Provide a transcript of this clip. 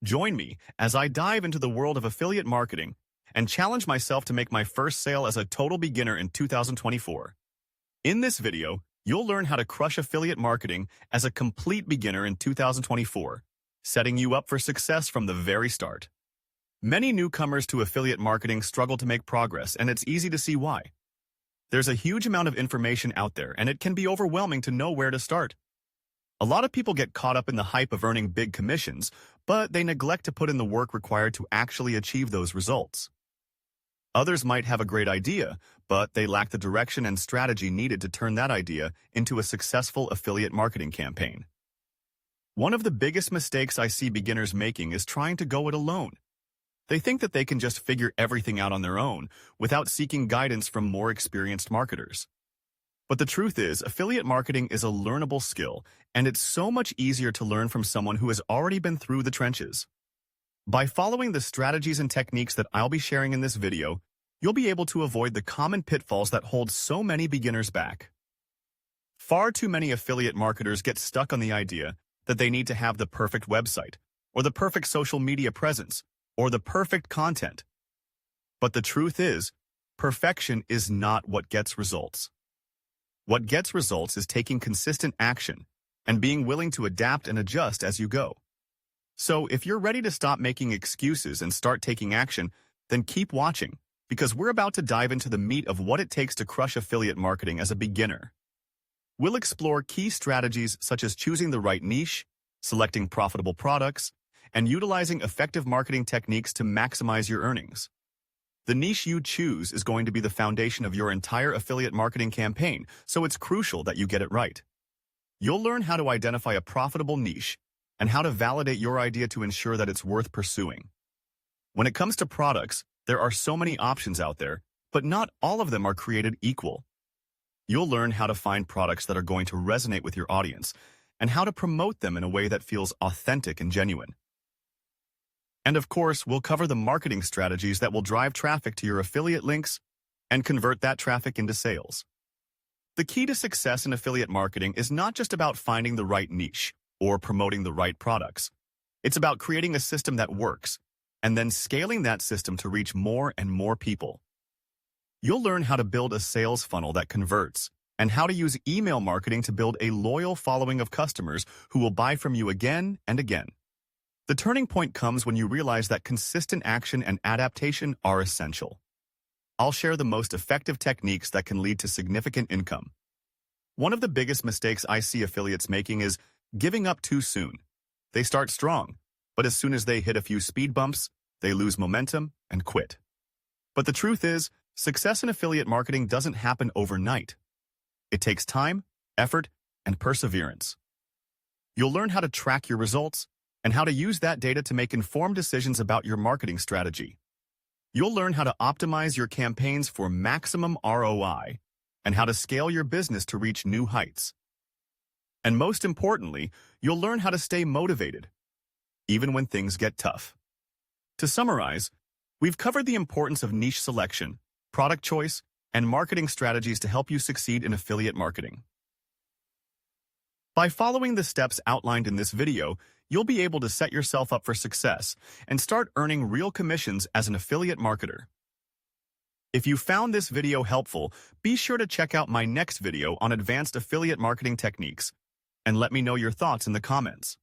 Join me as I dive into the world of affiliate marketing and challenge myself to make my first sale as a total beginner in 2024. In this video, you'll learn how to crush affiliate marketing as a complete beginner in 2024, setting you up for success from the very start. Many newcomers to affiliate marketing struggle to make progress, and it's easy to see why. There's a huge amount of information out there, and it can be overwhelming to know where to start. A lot of people get caught up in the hype of earning big commissions, but they neglect to put in the work required to actually achieve those results. Others might have a great idea, but they lack the direction and strategy needed to turn that idea into a successful affiliate marketing campaign. One of the biggest mistakes I see beginners making is trying to go it alone. They think that they can just figure everything out on their own without seeking guidance from more experienced marketers. But the truth is, affiliate marketing is a learnable skill, and it's so much easier to learn from someone who has already been through the trenches. By following the strategies and techniques that I'll be sharing in this video, you'll be able to avoid the common pitfalls that hold so many beginners back. Far too many affiliate marketers get stuck on the idea that they need to have the perfect website, or the perfect social media presence, or the perfect content. But the truth is, perfection is not what gets results. What gets results is taking consistent action and being willing to adapt and adjust as you go. So if you're ready to stop making excuses and start taking action, then keep watching, because we're about to dive into the meat of what it takes to crush affiliate marketing as a beginner. We'll explore key strategies such as choosing the right niche, selecting profitable products, and utilizing effective marketing techniques to maximize your earnings. The niche you choose is going to be the foundation of your entire affiliate marketing campaign, so it's crucial that you get it right. You'll learn how to identify a profitable niche and how to validate your idea to ensure that it's worth pursuing. When it comes to products, there are so many options out there, but not all of them are created equal. You'll learn how to find products that are going to resonate with your audience and how to promote them in a way that feels authentic and genuine. And of course, we'll cover the marketing strategies that will drive traffic to your affiliate links and convert that traffic into sales. The key to success in affiliate marketing is not just about finding the right niche or promoting the right products. It's about creating a system that works and then scaling that system to reach more and more people. You'll learn how to build a sales funnel that converts and how to use email marketing to build a loyal following of customers who will buy from you again and again. The turning point comes when you realize that consistent action and adaptation are essential. I'll share the most effective techniques that can lead to significant income. One of the biggest mistakes I see affiliates making is giving up too soon. They start strong, but as soon as they hit a few speed bumps, they lose momentum and quit. But the truth is, success in affiliate marketing doesn't happen overnight. It takes time, effort, and perseverance. You'll learn how to track your results and how to use that data to make informed decisions about your marketing strategy. You'll learn how to optimize your campaigns for maximum ROI and how to scale your business to reach new heights. And most importantly, you'll learn how to stay motivated, even when things get tough. To summarize, we've covered the importance of niche selection, product choice, and marketing strategies to help you succeed in affiliate marketing. By following the steps outlined in this video, you'll be able to set yourself up for success and start earning real commissions as an affiliate marketer. If you found this video helpful, be sure to check out my next video on advanced affiliate marketing techniques and let me know your thoughts in the comments.